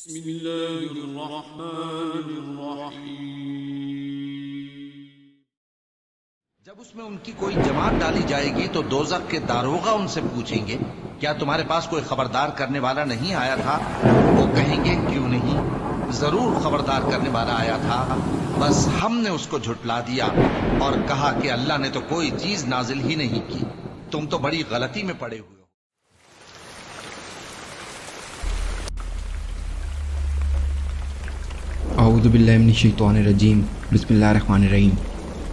بسم اللہ الرحمن الرحیم۔ جب اس میں ان کی کوئی جماعت ڈالی جائے گی تو دوزخ کے داروغہ ان سے پوچھیں گے کیا تمہارے پاس کوئی خبردار کرنے والا نہیں آیا تھا؟ وہ کہیں گے کیوں نہیں، ضرور خبردار کرنے والا آیا تھا، بس ہم نے اس کو جھٹلا دیا اور کہا کہ اللہ نے تو کوئی چیز نازل ہی نہیں کی، تم تو بڑی غلطی میں پڑے ہوئے ہو۔ اعوذ باللہ من الشیطان الرجیم، بسم اللہ الرحمن الرحیم۔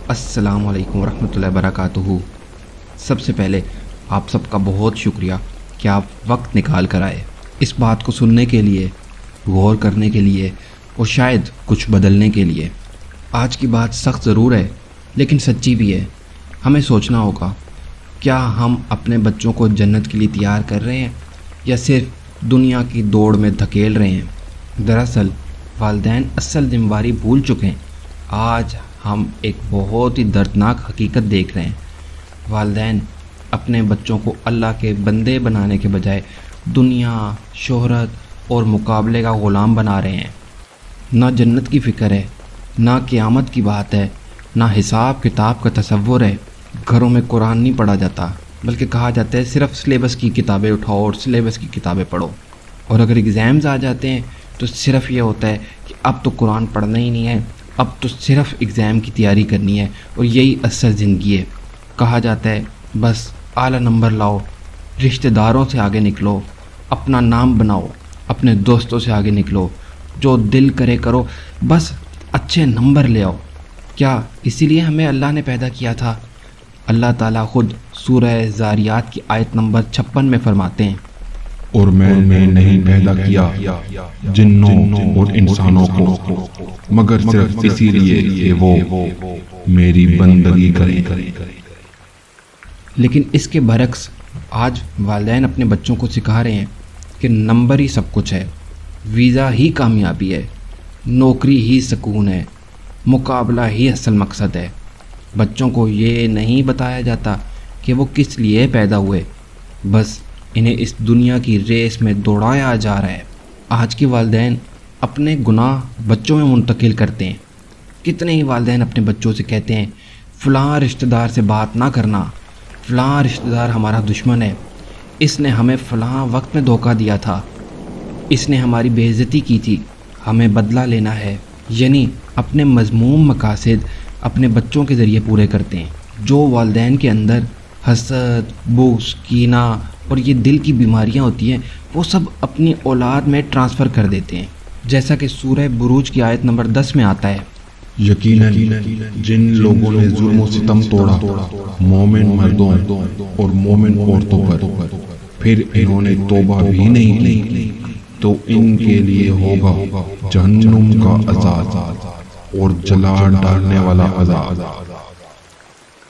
السلام علیکم ورحمۃ اللہ وبرکاتہ۔ سب سے پہلے آپ سب کا بہت شکریہ کہ آپ وقت نکال کر آئے اس بات کو سننے کے لیے، غور کرنے کے لیے اور شاید کچھ بدلنے کے لیے۔ آج کی بات سخت ضرور ہے لیکن سچی بھی ہے۔ ہمیں سوچنا ہوگا کیا ہم اپنے بچوں کو جنت کے لیے تیار کر رہے ہیں یا صرف دنیا کی دوڑ میں دھکیل رہے ہیں۔ دراصل والدین اصل ذمہ داری بھول چکے ہیں۔ آج ہم ایک بہت ہی دردناک حقیقت دیکھ رہے ہیں۔ والدین اپنے بچوں کو اللہ کے بندے بنانے کے بجائے دنیا، شہرت اور مقابلے کا غلام بنا رہے ہیں۔ نہ جنت کی فکر ہے، نہ قیامت کی بات ہے، نہ حساب کتاب کا تصور ہے۔ گھروں میں قرآن نہیں پڑھا جاتا بلکہ کہا جاتا ہے صرف سلیبس کی کتابیں اٹھاؤ اور سلیبس کی کتابیں پڑھو، اور اگر ایگزامز آ جاتے ہیں تو صرف یہ ہوتا ہے کہ اب تو قرآن پڑھنا ہی نہیں ہے، اب تو صرف ایگزام کی تیاری کرنی ہے، اور یہی اصل زندگی ہے۔ کہا جاتا ہے بس اعلیٰ نمبر لاؤ، رشتہ داروں سے آگے نکلو، اپنا نام بناؤ، اپنے دوستوں سے آگے نکلو، جو دل کرے کرو، بس اچھے نمبر لے آؤ۔ کیا اسی لیے ہمیں اللہ نے پیدا کیا تھا؟ اللہ تعالیٰ خود سورہ زاریات کی آیت نمبر 56 میں فرماتے ہیں، اور میں نے نہیں پیدا کیا جنوں اور انسانوں کو مگر صرف اسی لیے کہ وہ میری بندگی کریں۔ لیکن اس کے برعکس آج والدین اپنے بچوں کو سکھا رہے ہیں کہ نمبر ہی سب کچھ ہے، ویزا ہی کامیابی ہے، نوکری ہی سکون ہے، مقابلہ ہی اصل مقصد ہے۔ بچوں کو یہ نہیں بتایا جاتا کہ وہ کس لیے پیدا ہوئے، بس انہیں اس دنیا کی ریس میں دوڑایا جا رہا ہے۔ آج کے والدین اپنے گناہ بچوں میں منتقل کرتے ہیں۔ کتنے ہی والدین اپنے بچوں سے کہتے ہیں فلاں رشتہ دار سے بات نہ کرنا، فلاں رشتہ دار ہمارا دشمن ہے، اس نے ہمیں فلاں وقت میں دھوکہ دیا تھا، اس نے ہماری بے عزتی کی تھی، ہمیں بدلہ لینا ہے۔ یعنی اپنے مذموم مقاصد اپنے بچوں کے ذریعے پورے کرتے ہیں۔ جو والدین کے اندر حسد، بغض، کینہ اور یہ دل کی بیماریاں ہوتی ہیں وہ سب اپنی اولاد میں ٹرانسفر کر دیتے ہیں، جیسا کہ سورہ بروج کی آیت نمبر 10 میں آتا ہے، یقیناً جن لوگوں نے ظلم و ستم توڑا مومن مردوں اور مومن عورتوں پر، پھر انہوں نے توبہ بھی نہیں کی تو ان کے لیے ہوگا جہنم کا عذاب اور جلا ڈالنے والا عذاب۔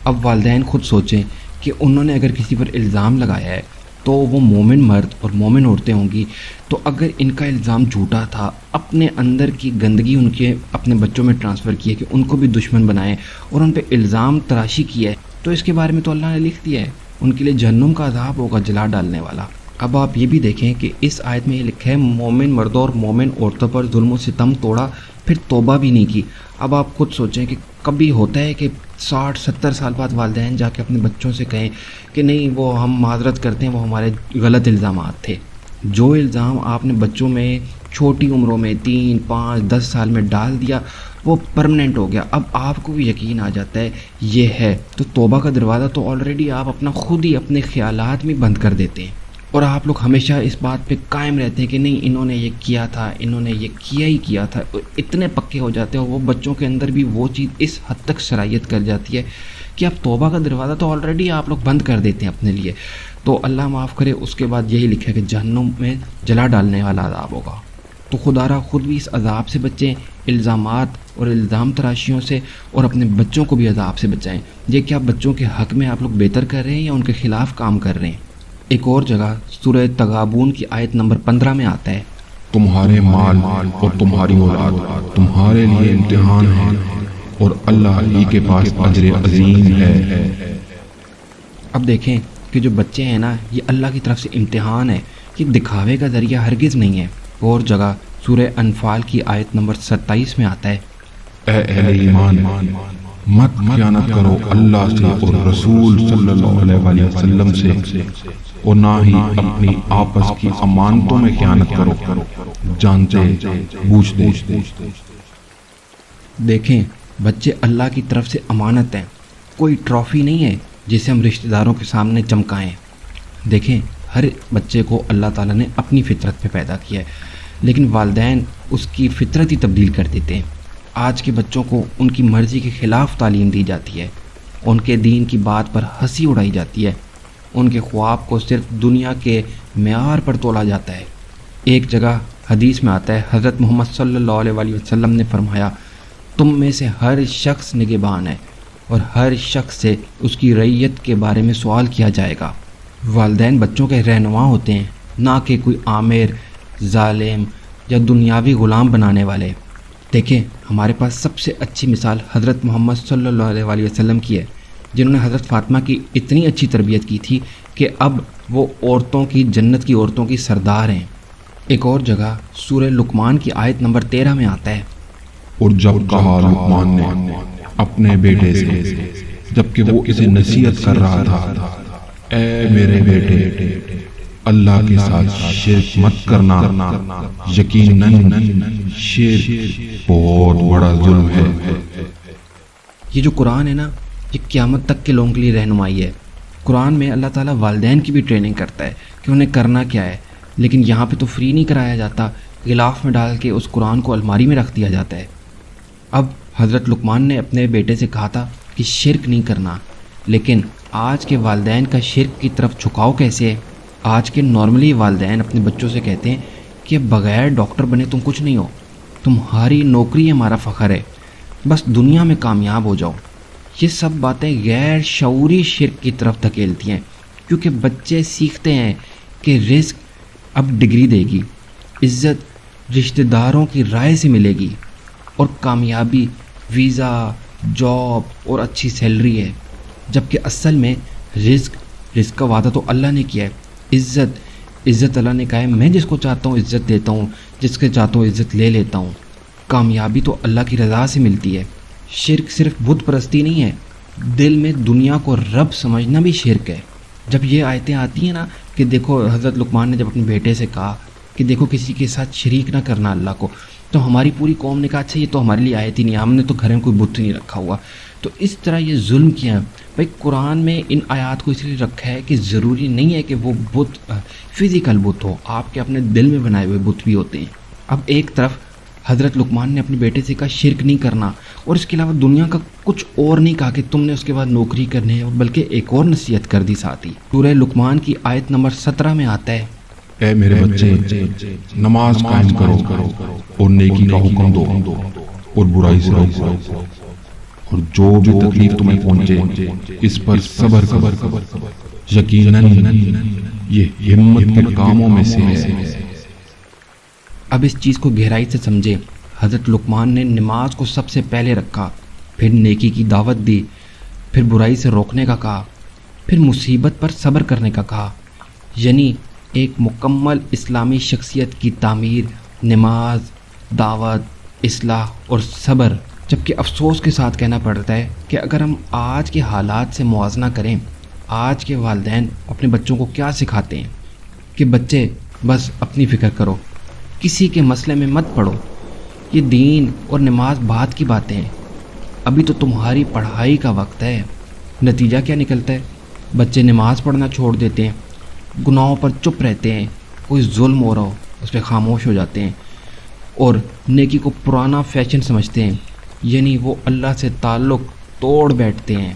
اب والدین خود سوچیں کہ انہوں نے اگر کسی پر الزام لگایا ہے تو وہ مومن مرد اور مومن عورتیں ہوں گی، تو اگر ان کا الزام جھوٹا تھا، اپنے اندر کی گندگی ان کے اپنے بچوں میں ٹرانسفر کی ہے کہ ان کو بھی دشمن بنائیں اور ان پہ الزام تراشی کی ہے، تو اس کے بارے میں تو اللہ نے لکھ دیا ہے ان کے لیے جہنم کا عذاب ہوگا جلا ڈالنے والا۔ اب آپ یہ بھی دیکھیں کہ اس آیت میں یہ لکھا ہے مومن مردوں اور مومن عورتوں پر ظلم و ستم توڑا پھر توبہ بھی نہیں کی۔ اب آپ خود سوچیں کہ کبھی ہوتا ہے کہ 60-70 سال بعد والدین جا کے اپنے بچوں سے کہیں کہ نہیں وہ ہم معذرت کرتے ہیں، وہ ہمارے غلط الزامات تھے۔ جو الزام آپ نے بچوں میں چھوٹی عمروں میں 3، 5، 10 سال میں ڈال دیا وہ پرمننٹ ہو گیا، اب آپ کو بھی یقین آ جاتا ہے یہ ہے، تو توبہ کا دروازہ تو آلریڈی آپ اپنا خود ہی اپنے خیالات میں بند کر دیتے ہیں، اور آپ لوگ ہمیشہ اس بات پہ قائم رہتے ہیں کہ نہیں انہوں نے یہ کیا تھا، انہوں نے یہ کیا ہی کیا تھا، اتنے پکے ہو جاتے ہیں، اور وہ بچوں کے اندر بھی وہ چیز اس حد تک سرایت کر جاتی ہے کہ اب توبہ کا دروازہ تو آلریڈی آپ لوگ بند کر دیتے ہیں اپنے لیے۔ تو اللہ معاف کرے، اس کے بعد یہی لکھا ہے کہ جہنم میں جلا ڈالنے والا عذاب ہوگا۔ تو خدا را خود بھی اس عذاب سے بچیں، الزامات اور الزام تراشیوں سے، اور اپنے بچوں کو بھی عذاب سے بچائیں۔ یہ کیا بچوں کے حق میں آپ لوگ بہتر کر رہے ہیں یا ان کے خلاف کام کر رہے ہیں؟ ایک اور جگہ سورہ تغابن کی آیت نمبر 15 میں آتا ہے، تمہارے مال اور تمہاری اولاد تمہارے لیے امتحان ہے اور اللہ ہی کے پاس اجر عظیم ہے۔ اب دیکھیں کہ جو بچے ہیں نا، یہ اللہ کی طرف سے امتحان ہے، یہ دکھاوے کا ذریعہ ہرگز نہیں ہے۔ اور جگہ سورہ انفال کی آیت نمبر 27 میں آتا ہے، اے اہل ایمان، مت خیانت کرو اللہ سے اور رسول صلی اللہ علیہ وسلم سے، اور نہ ہی اپنی آپس کی امانتوں میں خیانت کرو، جانتے بوجھتے۔ دیکھیں بچے اللہ کی طرف سے امانت ہیں، کوئی ٹرافی نہیں ہے جسے ہم رشتہ داروں کے سامنے چمکائیں۔ دیکھیں ہر بچے کو اللہ تعالیٰ نے اپنی فطرت پہ پیدا کیا ہے، لیکن والدین اس کی فطرت ہی تبدیل کر دیتے ہیں۔ آج کے بچوں کو ان کی مرضی کے خلاف تعلیم دی جاتی ہے، ان کے دین کی بات پر ہنسی اڑائی جاتی ہے، ان کے خواب کو صرف دنیا کے معیار پر تولا جاتا ہے۔ ایک جگہ حدیث میں آتا ہے، حضرت محمد صلی اللہ علیہ وسلم نے فرمایا، تم میں سے ہر شخص نگہبان ہے اور ہر شخص سے اس کی رعیت کے بارے میں سوال کیا جائے گا۔ والدین بچوں کے رہنما ہوتے ہیں، نہ کہ کوئی آمر، ظالم یا دنیاوی غلام بنانے والے۔ دیکھیں ہمارے پاس سب سے اچھی مثال حضرت محمد صلی اللہ علیہ وسلم کی ہے، جنہوں نے حضرت فاطمہ کی اتنی اچھی تربیت کی تھی کہ اب وہ عورتوں کی جنت کی عورتوں کی سردار ہیں۔ ایک اور جگہ سورہ لقمان کی آیت نمبر 13 میں آتا ہے، اور جب کہا لقمان نے اپنے بیٹے سے جبکہ وہ اسے نصیحت کر رہا تھا، اے میرے بیٹے، اللہ کے ساتھ شرک مت کرنا، یقیناً شرک بہت بڑا ظلم ہے۔ یہ جو قرآن ہے نا، یہ قیامت تک کے لوگوں کے لیے رہنمائی ہے۔ قرآن میں اللہ تعالیٰ والدین کی بھی ٹریننگ کرتا ہے کہ انہیں کرنا کیا ہے، لیکن یہاں پہ تو فری نہیں کرایا جاتا، غلاف میں ڈال کے اس قرآن کو الماری میں رکھ دیا جاتا ہے۔ اب حضرت لقمان نے اپنے بیٹے سے کہا تھا کہ شرک نہیں کرنا، لیکن آج کے والدین کا شرک کی طرف جھکاؤ کیسے ہے؟ آج کے نارملی والدین اپنے بچوں سے کہتے ہیں کہ بغیر ڈاکٹر بنے تم کچھ نہیں ہو، تمہاری نوکری ہمارا فخر ہے، بس دنیا میں کامیاب ہو جاؤ۔ یہ سب باتیں غیر شعوری شرک کی طرف دھکیلتی ہیں، کیونکہ بچے سیکھتے ہیں کہ رزق اب ڈگری دے گی، عزت رشتہ داروں کی رائے سے ملے گی، اور کامیابی ویزا، جاب اور اچھی سیلری ہے، جبکہ اصل میں رزق کا وعدہ تو اللہ نے کیا ہے۔ عزت اللہ نے کہا ہے، میں جس کو چاہتا ہوں عزت دیتا ہوں، جس کے چاہتا ہوں عزت لے لیتا ہوں۔ کامیابی تو اللہ کی رضا سے ملتی ہے۔ شرک صرف بت پرستی نہیں ہے، دل میں دنیا کو رب سمجھنا بھی شرک ہے۔ جب یہ آیتیں آتی ہیں نا کہ دیکھو حضرت لقمان نے جب اپنے بیٹے سے کہا کہ دیکھو کسی کے ساتھ شریک نہ کرنا اللہ کو، تو ہماری پوری قوم نے کہا اچھا یہ تو ہمارے لیے آیت ہی نہیں ہے، ہم نے تو گھر میں کوئی بت نہیں رکھا ہوا۔ تو اس طرح یہ ظلم کیا ہے بھائی۔ قرآن میں ان آیات کو اس لیے رکھا ہے کہ ضروری نہیں ہے کہ وہ بت فزیکل بت ہو، آپ کے اپنے دل میں بنائے ہوئے بت بھی ہوتے ہیں۔ اب ایک طرف حضرت لقمان نے اپنے بیٹے سے کہا شرک نہیں کرنا، اور اس کے علاوہ دنیا کا کچھ اور نہیں کہا کہ تم نے اس کے بعد نوکری کرنی ہے، بلکہ ایک اور نصیحت کر دی ساتھ ہی۔ سورہ لقمان کی آیت نمبر 17 میں آتا ہے، اے میرے بچے، نماز قائم کرو اور نیکی کا حکم دو اور برائی سے روکو، اور جو بھی تکلیف تمہیں پہنچے اس پر صبر کرو، یقیناً یہ ہمت کے کاموں میں سے ہے۔ اب اس چیز کو گہرائی سے سمجھے۔ حضرت لقمان نے نماز کو سب سے پہلے رکھا، پھر نیکی کی دعوت دی، پھر برائی سے روکنے کا کہا، پھر مصیبت پر صبر کرنے کا کہا، یعنی ایک مکمل اسلامی شخصیت کی تعمیر، نماز، دعوت، اصلاح اور صبر۔ جبکہ افسوس کے ساتھ کہنا پڑتا ہے کہ اگر ہم آج کے حالات سے موازنہ کریں، آج کے والدین اپنے بچوں کو کیا سکھاتے ہیں کہ بچے بس اپنی فکر کرو، کسی کے مسئلے میں مت پڑو، یہ دین اور نماز بعد کی باتیں ہیں، ابھی تو تمہاری پڑھائی کا وقت ہے۔ نتیجہ کیا نکلتا ہے؟ بچے نماز پڑھنا چھوڑ دیتے ہیں، گناہوں پر چپ رہتے ہیں، کوئی ظلم ہو رہا ہو اس پہ خاموش ہو جاتے ہیں، اور نیکی کو پرانا فیشن سمجھتے ہیں، یعنی وہ اللہ سے تعلق توڑ بیٹھتے ہیں۔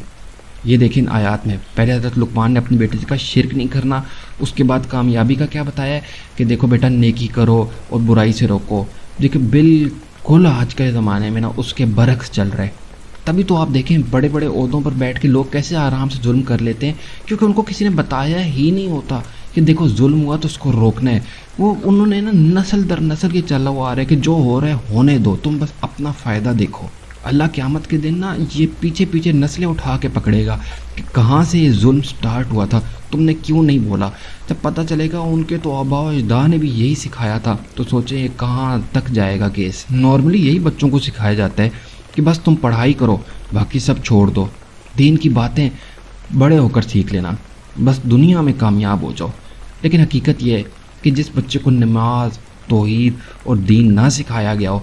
یہ دیکھیں آیات میں پہلے حضرت لقمان نے اپنے بیٹے سے کہا شرک نہیں کرنا، اس کے بعد کامیابی کا کیا بتایا ہے کہ دیکھو بیٹا نیکی کرو اور برائی سے روکو۔ دیکھیں بالکل آج کے زمانے میں نا اس کے برعکس چل رہا ہے۔ تبھی تو آپ دیکھیں بڑے بڑے عہدوں پر بیٹھ کے لوگ کیسے آرام سے ظلم کر لیتے ہیں، کیونکہ ان کو کسی نے بتایا ہی نہیں ہوتا کہ دیکھو ظلم ہوا تو اس کو روکنا ہے۔ وہ انہوں نے نا نسل در نسل کے چلا ہوا آ رہا ہے کہ جو ہو رہا ہے ہونے دو، تم بس اپنا فائدہ دیکھو۔ اللہ قیامت کے دن نا یہ پیچھے پیچھے نسلیں اٹھا کے پکڑے گا کہ کہاں سے یہ ظلم سٹارٹ ہوا تھا، تم نے کیوں نہیں بولا؟ جب پتہ چلے گا ان کے تو آباء و اجداد نے بھی یہی سکھایا تھا تو سوچیں کہاں تک جائے گا کیس۔ نارملی یہی بچوں کو سکھایا جاتا ہے کہ بس تم پڑھائی کرو، باقی سب چھوڑ دو، دین کی باتیں بڑے ہو کر سیکھ لینا، بس دنیا میں کامیاب ہو جاؤ۔ لیکن حقیقت یہ ہے کہ جس بچے کو نماز، توحید اور دین نہ سکھایا گیا ہو،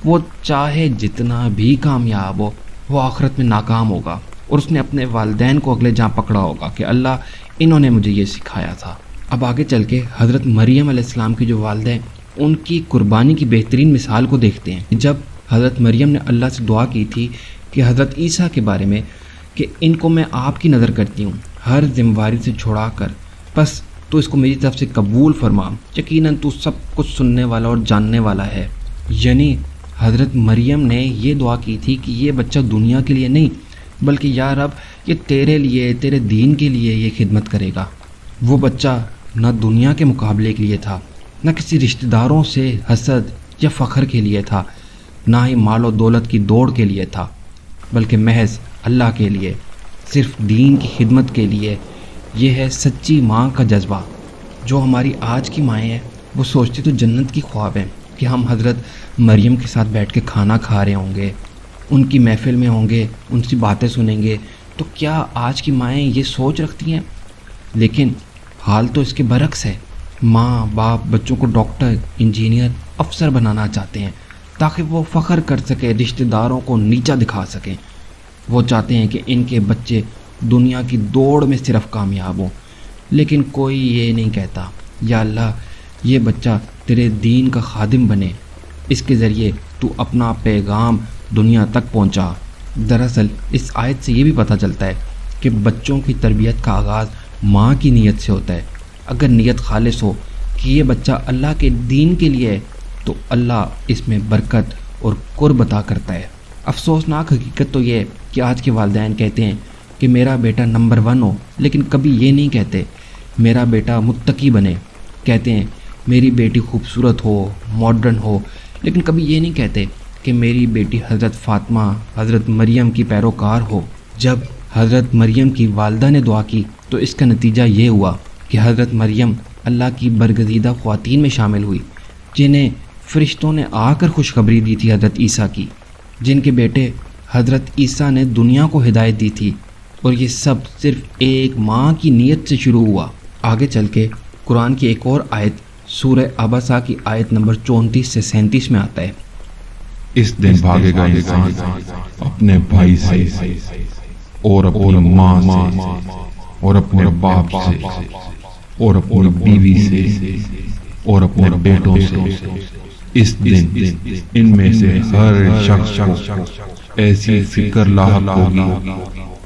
وہ چاہے جتنا بھی کامیاب ہو، وہ آخرت میں ناکام ہوگا، اور اس نے اپنے والدین کو اگلے جہاں پکڑا ہوگا کہ اللہ انہوں نے مجھے یہ سکھایا تھا۔ اب آگے چل کے حضرت مریم علیہ السلام کی جو والدہ ہیں ان کی قربانی کی بہترین مثال کو دیکھتے ہیں۔ جب حضرت مریم نے اللہ سے دعا کی تھی کہ حضرت عیسیٰ کے بارے میں کہ ان کو میں آپ کی نظر کرتی ہوں ہر ذمہ داری سے چھڑا کر، بس تو اس کو میری طرف سے قبول فرما، یقیناً تو سب کچھ سننے والا اور جاننے والا ہے۔ یعنی حضرت مریم نے یہ دعا کی تھی کہ یہ بچہ دنیا کے لیے نہیں بلکہ یا رب یہ تیرے لیے، تیرے دین کے لیے یہ خدمت کرے گا۔ وہ بچہ نہ دنیا کے مقابلے کے لیے تھا، نہ کسی رشتہ داروں سے حسد یا فخر کے لیے تھا، نہ ہی مال و دولت کی دوڑ کے لیے تھا، بلکہ محض اللہ کے لیے، صرف دین کی خدمت کے لیے۔ یہ ہے سچی ماں کا جذبہ۔ جو ہماری آج کی مائیں ہیں وہ سوچتی تو جنت کی خواب ہیں کہ ہم حضرت مریم کے ساتھ بیٹھ کے کھانا کھا رہے ہوں گے، ان کی محفل میں ہوں گے، ان سے باتیں سنیں گے، تو کیا آج کی مائیں یہ سوچ رکھتی ہیں؟ لیکن حال تو اس کے برعکس ہے۔ ماں باپ بچوں کو ڈاکٹر، انجینئر، افسر بنانا چاہتے ہیں تاکہ وہ فخر کر سکیں، رشتہ داروں کو نیچا دکھا سکیں۔ وہ چاہتے ہیں کہ ان کے بچے دنیا کی دوڑ میں صرف کامیاب ہوں، لیکن کوئی یہ نہیں کہتا یا اللہ یہ بچہ تیرے دین کا خادم بنے، اس کے ذریعے تو اپنا پیغام دنیا تک پہنچا۔ دراصل اس آیت سے یہ بھی پتہ چلتا ہے کہ بچوں کی تربیت کا آغاز ماں کی نیت سے ہوتا ہے۔ اگر نیت خالص ہو کہ یہ بچہ اللہ کے دین کے لیے ہے تو اللہ اس میں برکت اور قرب عطا کرتا ہے۔ افسوسناک حقیقت تو یہ ہے کہ آج کے والدین کہتے ہیں کہ میرا بیٹا نمبر 1 ہو، لیکن کبھی یہ نہیں کہتے میرا بیٹا متقی بنے۔ کہتے ہیں میری بیٹی خوبصورت ہو، ماڈرن ہو، لیکن کبھی یہ نہیں کہتے کہ میری بیٹی حضرت فاطمہ، حضرت مریم کی پیروکار ہو۔ جب حضرت مریم کی والدہ نے دعا کی تو اس کا نتیجہ یہ ہوا کہ حضرت مریم اللہ کی برگزیدہ خواتین میں شامل ہوئی، جنہیں فرشتوں نے آ کر خوشخبری دی تھی حضرت عیسیٰ کی، جن کے بیٹے حضرت عیسیٰ نے دنیا کو ہدایت دی تھی، اور یہ سب صرف ایک ماں کی نیت سے شروع ہوا۔ آگے چل کے قرآن کی ایک اور آیت سورہ عبسہ کی آیت نمبر 34 سے 37 میں آتا ہے، اس دن بھاگے گا انسان اپنے بھائی سے اور اپنی ماں سے اور اپنے باپ سے اور اپنی بیوی سے اور اپنے بیٹوں سے۔ اس دن ان میں سے ہر شخص کو ایسی فکر لاحق ہوگی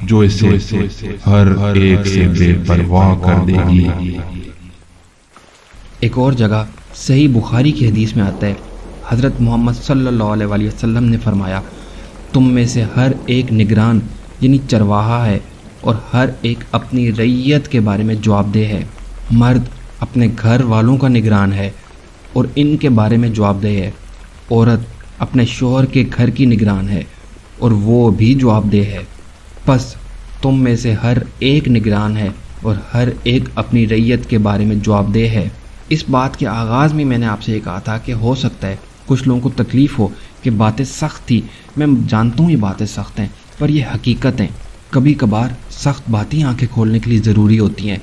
جو اسے ہر ایک سے بے پرواہ کر دے گی۔ ایک اور جگہ صحیح بخاری کی حدیث میں آتا ہے، حضرت محمد صلی اللہ علیہ وآلہ وسلم نے فرمایا، تم میں سے ہر ایک نگران یعنی چرواہا ہے، اور ہر ایک اپنی رعیت کے بارے میں جواب دہ ہے۔ مرد اپنے گھر والوں کا نگران ہے اور ان کے بارے میں جواب دہ ہے، عورت اپنے شوہر کے گھر کی نگران ہے اور وہ بھی جواب دہ ہے۔ پس تم میں سے ہر ایک نگران ہے اور ہر ایک اپنی رعیت کے بارے میں جواب دہ ہے۔ اس بات کے آغاز میں نے آپ سے یہ کہا تھا کہ ہو سکتا ہے کچھ لوگوں کو تکلیف ہو کہ باتیں سخت تھی، میں جانتا ہوں یہ باتیں سخت ہیں، پر یہ حقیقت ہیں۔ کبھی کبھار سخت باتیں آنکھیں کھولنے کے لیے ضروری ہوتی ہیں،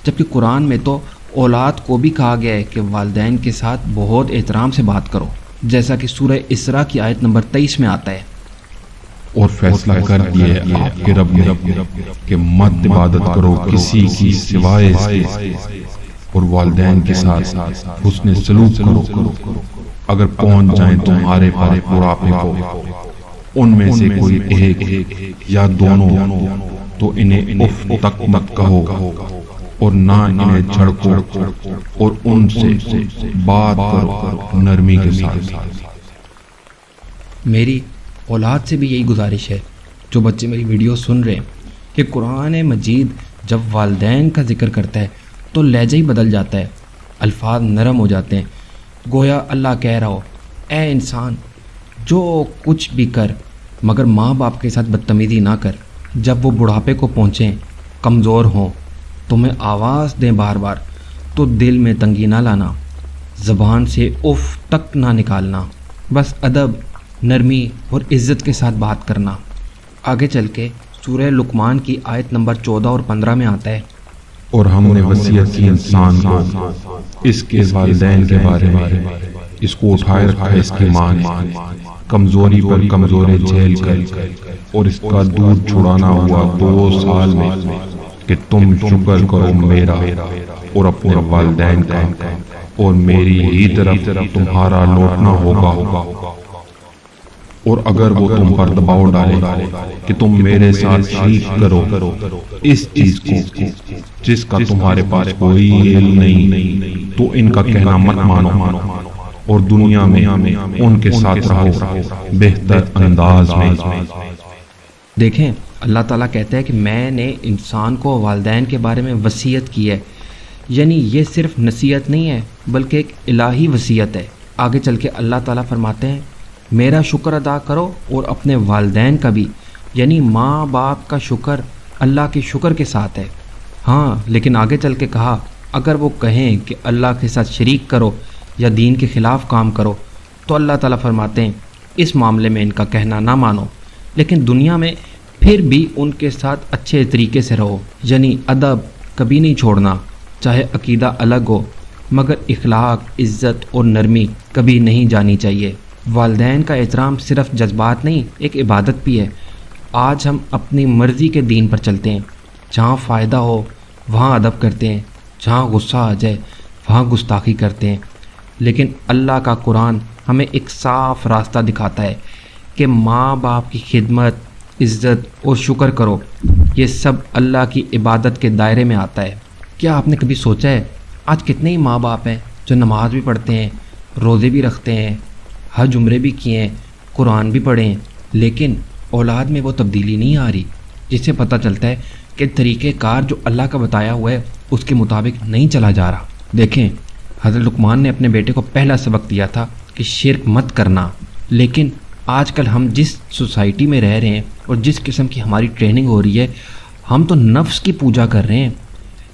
جبکہ قرآن میں تو اولاد کو بھی کہا گیا ہے کہ والدین کے ساتھ بہت احترام سے بات کرو، جیسا کہ سورہ اسراء کی آیت نمبر 23 میں آتا ہے، اور فیصلہ کر دیا آپ کے رب نے کہ مت عبادت کرو کسی کی سوائے اس کے، اور والدین کے ساتھ حسن سلوک کرو۔ اگر پہنچ جائیں تمہارے پر بڑھاپے کو، ان میں سے کوئی ایک یا دونوں، تو انہیں اف تک مت کہو اور نہ انہیں جھڑکو، اور ان سے بات کرو نرمی کے ساتھ۔ میری اولاد سے بھی یہی گزارش ہے، جو بچے میری ویڈیو سن رہے ہیں، کہ قرآن مجید جب والدین کا ذکر کرتا ہے تو لہجہ ہی بدل جاتا ہے، الفاظ نرم ہو جاتے ہیں، گویا اللہ کہہ رہا ہو اے انسان جو کچھ بھی کر مگر ماں باپ کے ساتھ بدتمیزی نہ کر۔ جب وہ بڑھاپے کو پہنچیں، کمزور ہوں، تمہیں آواز دیں بار بار تو دل میں تنگی نہ لانا، زبان سے اف تک نہ نکالنا، بس ادب، نرمی اور عزت کے ساتھ بات کرنا۔ آگے چل کے سورہ لقمان کی آیت نمبر 14 اور 15 میں آتا ہے، اور ہم نے وصیت کی انسان کو اس کے والدین کے بارے میں، اس کو اٹھائے رکھا ہے اس کی ماں نے، کمزوری پر کمزوری جھیل کر، اور اس کا دودھ چھڑانا ہوا 2 سال میں، کہ تم شکر کرو میرا اور اپنے والدین کا، اور میری ہی طرف تمہارا لوٹنا ہوگا۔ اور اگر وہ تم پر دباؤ ڈالے کہ تم میرے ساتھ شریک کرو اس چیز کو جس کا تمہارے پاس کوئی علم نہیں، تو ان کا کہنا مت مانو، اور دنیا میں ان کے ساتھ رہو بہتر انداز میں۔ دیکھیں اللہ تعالیٰ کہتا ہے کہ میں نے انسان کو والدین کے بارے میں وصیت کی ہے، یعنی یہ صرف نصیحت نہیں ہے بلکہ ایک الہی وصیت ہے۔ آگے چل کے اللہ تعالیٰ فرماتے ہیں میرا شکر ادا کرو اور اپنے والدین کا بھی، یعنی ماں باپ کا شکر اللہ کے شکر کے ساتھ ہے۔ ہاں لیکن آگے چل کے کہا اگر وہ کہیں کہ اللہ کے ساتھ شریک کرو یا دین کے خلاف کام کرو تو اللہ تعالیٰ فرماتے ہیں اس معاملے میں ان کا کہنا نہ مانو، لیکن دنیا میں پھر بھی ان کے ساتھ اچھے طریقے سے رہو، یعنی ادب کبھی نہیں چھوڑنا، چاہے عقیدہ الگ ہو مگر اخلاق، عزت اور نرمی کبھی نہیں جانی چاہیے۔ والدین کا احترام صرف جذبات نہیں، ایک عبادت بھی ہے۔ آج ہم اپنی مرضی کے دین پر چلتے ہیں، جہاں فائدہ ہو وہاں ادب کرتے ہیں، جہاں غصہ آ جائے وہاں گستاخی کرتے ہیں، لیکن اللہ کا قرآن ہمیں ایک صاف راستہ دکھاتا ہے کہ ماں باپ کی خدمت، عزت اور شکر کرو، یہ سب اللہ کی عبادت کے دائرے میں آتا ہے۔ کیا آپ نے کبھی سوچا ہے آج کتنے ہی ماں باپ ہیں جو نماز بھی پڑھتے ہیں، روزے بھی رکھتے ہیں، حج عمرے بھی کیے ہیں، قرآن بھی پڑھے ہیں، لیکن اولاد میں وہ تبدیلی نہیں آ رہی، جس سے پتہ چلتا ہے کہ طریقہ کار جو اللہ کا بتایا ہوا ہے اس کے مطابق نہیں چلا جا رہا۔ دیکھیں حضرت لقمان نے اپنے بیٹے کو پہلا سبق دیا تھا کہ شرک مت کرنا، لیکن آج کل ہم جس سوسائٹی میں رہ رہے ہیں اور جس قسم کی ہماری ٹریننگ ہو رہی ہے، ہم تو نفس کی پوجا کر رہے ہیں،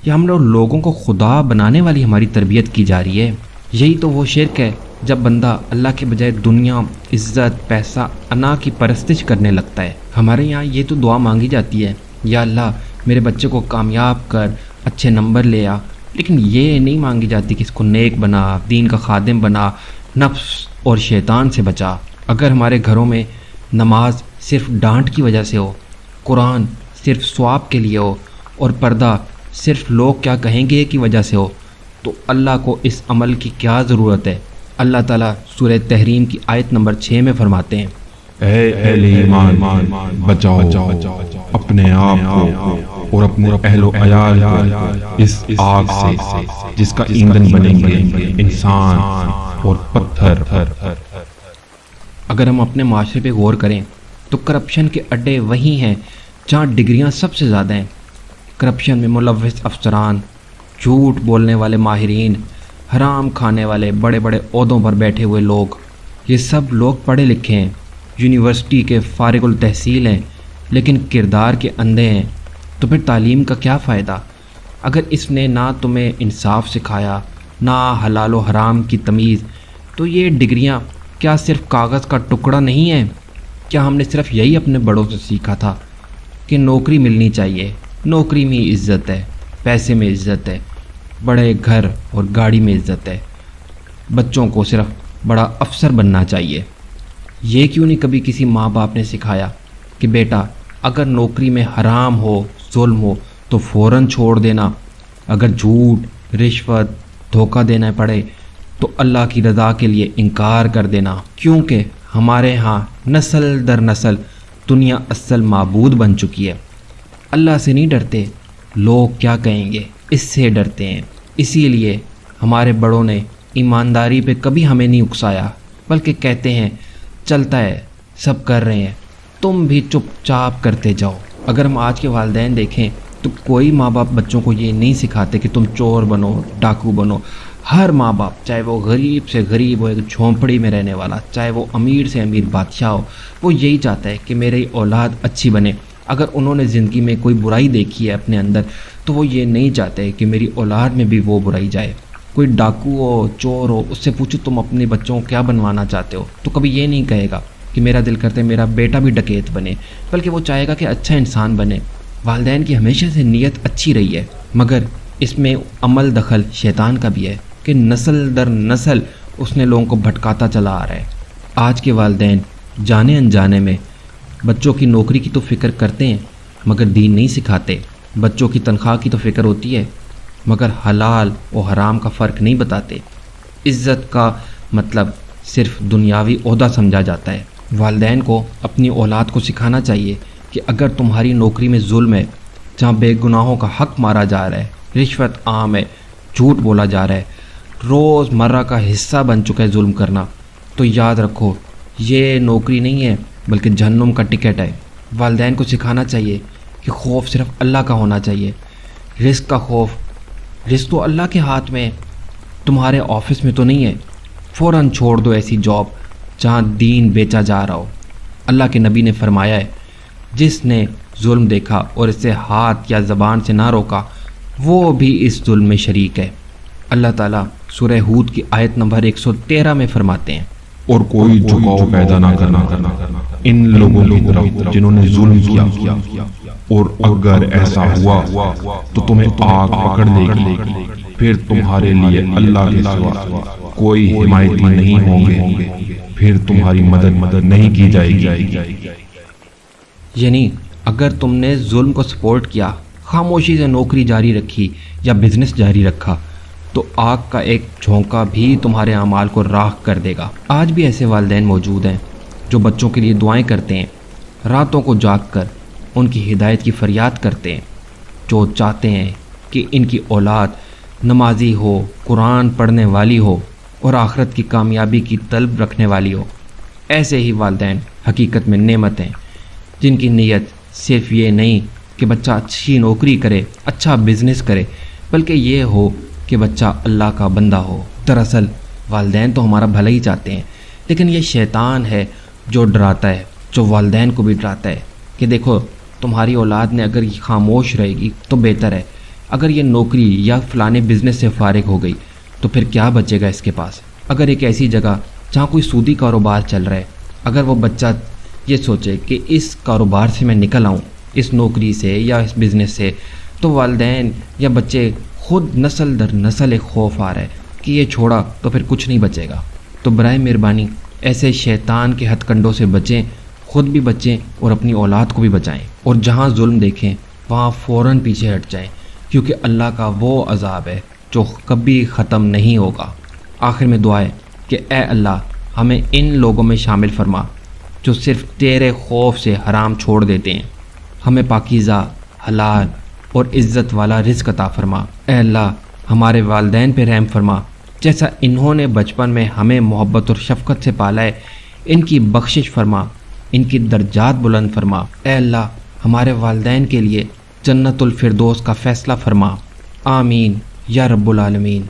یا ہم لوگوں کو خدا بنانے والی ہماری تربیت کی جا رہی ہے۔ یہی تو وہ شرک ہے جب بندہ اللہ کے بجائے دنیا، عزت، پیسہ، انا کی پرستش کرنے لگتا ہے۔ ہمارے یہاں یہ تو دعا مانگی جاتی ہے یا اللہ میرے بچے کو کامیاب کر، اچھے نمبر لے آ، لیکن یہ نہیں مانگی جاتی کہ اس کو نیک بنا، دین کا خادم بنا، نفس اور شیطان سے بچا۔ اگر ہمارے گھروں میں نماز صرف ڈانٹ کی وجہ سے ہو، قرآن صرف ثواب کے لیے ہو اور پردہ صرف لوگ کیا کہیں گے کی وجہ سے ہو، تو اللہ کو اس عمل کی کیا ضرورت ہے؟ اللہ تعالیٰ سورہ تحریم کی آیت نمبر 6 میں فرماتے ہیں اے اہل ایمان بچاؤ اپنے آپ کو اور اپنے اہل و عیال کو اس آگ سے جس کا ایندھن بنیں گے انسان اور پتھر۔ اگر ہم اپنے معاشرے پہ غور کریں تو کرپشن کے اڈے وہی ہیں جہاں ڈگریاں سب سے زیادہ ہیں۔ کرپشن میں ملوث افسران، جھوٹ بولنے والے ماہرین، حرام کھانے والے بڑے بڑے عہدوں پر بیٹھے ہوئے لوگ، یہ سب لوگ پڑھے لکھے ہیں، یونیورسٹی کے فارغ التحصیل ہیں، لیکن کردار کے اندھے ہیں۔ تو پھر تعلیم کا کیا فائدہ اگر اس نے نہ تمہیں انصاف سکھایا، نہ حلال و حرام کی تمیز؟ تو یہ ڈگریاں کیا صرف کاغذ کا ٹکڑا نہیں ہیں؟ کیا ہم نے صرف یہی اپنے بڑوں سے سیکھا تھا کہ نوکری ملنی چاہیے، نوکری میں عزت ہے، پیسے میں عزت ہے، بڑے گھر اور گاڑی میں عزت ہے، بچوں کو صرف بڑا افسر بننا چاہیے؟ یہ کیوں نہیں کبھی کسی ماں باپ نے سکھایا کہ بیٹا اگر نوکری میں حرام ہو، ظلم ہو تو فوراً چھوڑ دینا، اگر جھوٹ، رشوت، دھوکہ دینا پڑے تو اللہ کی رضا کے لیے انکار کر دینا، کیونکہ ہمارے ہاں نسل در نسل دنیا اصل معبود بن چکی ہے۔ اللہ سے نہیں ڈرتے، لوگ کیا کہیں گے اس سے ڈرتے ہیں۔ اسی لیے ہمارے بڑوں نے ایمانداری پہ کبھی ہمیں نہیں اکسایا، بلکہ کہتے ہیں چلتا ہے، سب کر رہے ہیں، تم بھی چپ چاپ کرتے جاؤ۔ اگر ہم آج کے والدین دیکھیں تو کوئی ماں باپ بچوں کو یہ نہیں سکھاتے کہ تم چور بنو، ڈاکو بنو۔ ہر ماں باپ، چاہے وہ غریب سے غریب ہو، ایک جھونپڑی میں رہنے والا، چاہے وہ امیر سے امیر بادشاہ ہو، وہ یہی چاہتا ہے کہ میری اولاد اچھی بنے اگر انہوں نے زندگی میں کوئی برائی دیکھی ہے اپنے اندر تو وہ یہ نہیں چاہتے کہ میری اولاد میں بھی وہ برائی جائے۔ کوئی ڈاکو ہو، چور ہو، اس سے پوچھو تم اپنے بچوں کو کیا بنوانا چاہتے ہو، تو کبھی یہ نہیں کہے گا کہ میرا دل کرتا ہے میرا بیٹا بھی ڈکیت بنے، بلکہ وہ چاہے گا کہ اچھا انسان بنے۔ والدین کی ہمیشہ سے نیت اچھی رہی ہے، مگر اس میں عمل دخل شیطان کا بھی ہے کہ نسل در نسل اس نے لوگوں کو بھٹکاتا چلا آ رہا ہے۔ آج کے والدین جانے انجانے میں بچوں کی نوکری کی تو فکر کرتے ہیں مگر دین نہیں سکھاتے، بچوں کی تنخواہ کی تو فکر ہوتی ہے مگر حلال و حرام کا فرق نہیں بتاتے۔ عزت کا مطلب صرف دنیاوی عہدہ سمجھا جاتا ہے۔ والدین کو اپنی اولاد کو سکھانا چاہیے کہ اگر تمہاری نوکری میں ظلم ہے، جہاں بے گناہوں کا حق مارا جا رہا ہے، رشوت عام ہے، جھوٹ بولا جا رہا ہے، روز مرہ کا حصہ بن چکا ہے ظلم کرنا، تو یاد رکھو یہ نوکری نہیں ہے بلکہ جہنم کا ٹکٹ ہے۔ والدین کو سکھانا چاہیے کہ خوف صرف اللہ کا ہونا چاہیے، رزق کا خوف، رزق تو اللہ کے ہاتھ میں ہے، تمہارے آفس میں تو نہیں ہے۔ فوراً چھوڑ دو ایسی جاب جہاں دین بیچا جا رہا ہو۔ اللہ کے نبی نے فرمایا ہے جس نے ظلم دیکھا اور اسے ہاتھ یا زبان سے نہ روکا وہ بھی اس ظلم میں شریک ہے۔ اللہ تعالیٰ سورہ ہود کی آیت نمبر 113 میں فرماتے ہیں، اور کوئی جھکاؤ پیدا نہ کرنا ان لوگوں کی طرف جنہوں نے ظلم کیا، اور اگر ایسا ہوا تو تمہیں آگ پکڑ لے گی، پھر تمہارے لیے اللہ کے سوا کوئی حمایتی نہیں ہوں گے، پھر تمہاری مدد نہیں کی جائے گی۔ یعنی اگر تم نے ظلم کو سپورٹ کیا، خاموشی سے نوکری جاری رکھی یا بزنس جاری رکھا، تو آگ کا ایک جھونکا بھی تمہارے اعمال کو راکھ کر دے گا۔ آج بھی ایسے والدین موجود ہیں جو بچوں کے لیے دعائیں کرتے ہیں، راتوں کو جاگ کر ان کی ہدایت کی فریاد کرتے ہیں، جو چاہتے ہیں کہ ان کی اولاد نمازی ہو، قرآن پڑھنے والی ہو اور آخرت کی کامیابی کی طلب رکھنے والی ہو۔ ایسے ہی والدین حقیقت میں نعمت ہیں، جن کی نیت صرف یہ نہیں کہ بچہ اچھی نوکری کرے، اچھا بزنس کرے، بلکہ یہ ہو کہ بچہ اللہ کا بندہ ہو۔ دراصل والدین تو ہمارا بھلا ہی چاہتے ہیں، لیکن یہ شیطان ہے جو ڈراتا ہے، جو والدین کو بھی ڈراتا ہے کہ دیکھو تمہاری اولاد نے اگر یہ خاموش رہے گی تو بہتر ہے، اگر یہ نوکری یا فلانے بزنس سے فارغ ہو گئی تو پھر کیا بچے گا اس کے پاس۔ اگر ایک ایسی جگہ جہاں کوئی سودی کاروبار چل رہا ہے، اگر وہ بچہ یہ سوچے کہ اس کاروبار سے میں نکل آؤں، اس نوکری سے یا اس بزنس سے، تو والدین یا بچے خود نسل در نسل ایک خوف آ رہا ہے کہ یہ چھوڑا تو پھر کچھ نہیں بچے گا۔ تو برائے مہربانی ایسے شیطان کے ہتھ کنڈوں سے بچیں، خود بھی بچیں اور اپنی اولاد کو بھی بچائیں، اور جہاں ظلم دیکھیں وہاں فوراً پیچھے ہٹ جائیں، کیونکہ اللہ کا وہ عذاب ہے جو کبھی ختم نہیں ہوگا۔ آخر میں دعا ہے کہ اے اللہ ہمیں ان لوگوں میں شامل فرما جو صرف تیرے خوف سے حرام چھوڑ دیتے ہیں، ہمیں پاکیزہ، حلال اور عزت والا رزق عطا فرما۔ اے اللہ ہمارے والدین پہ رحم فرما، جیسا انہوں نے بچپن میں ہمیں محبت اور شفقت سے پالا ہے، ان کی بخشش فرما، ان کی درجات بلند فرما۔ اے اللہ ہمارے والدین کے لیے جنت الفردوس کا فیصلہ فرما، آمین یا رب العالمین۔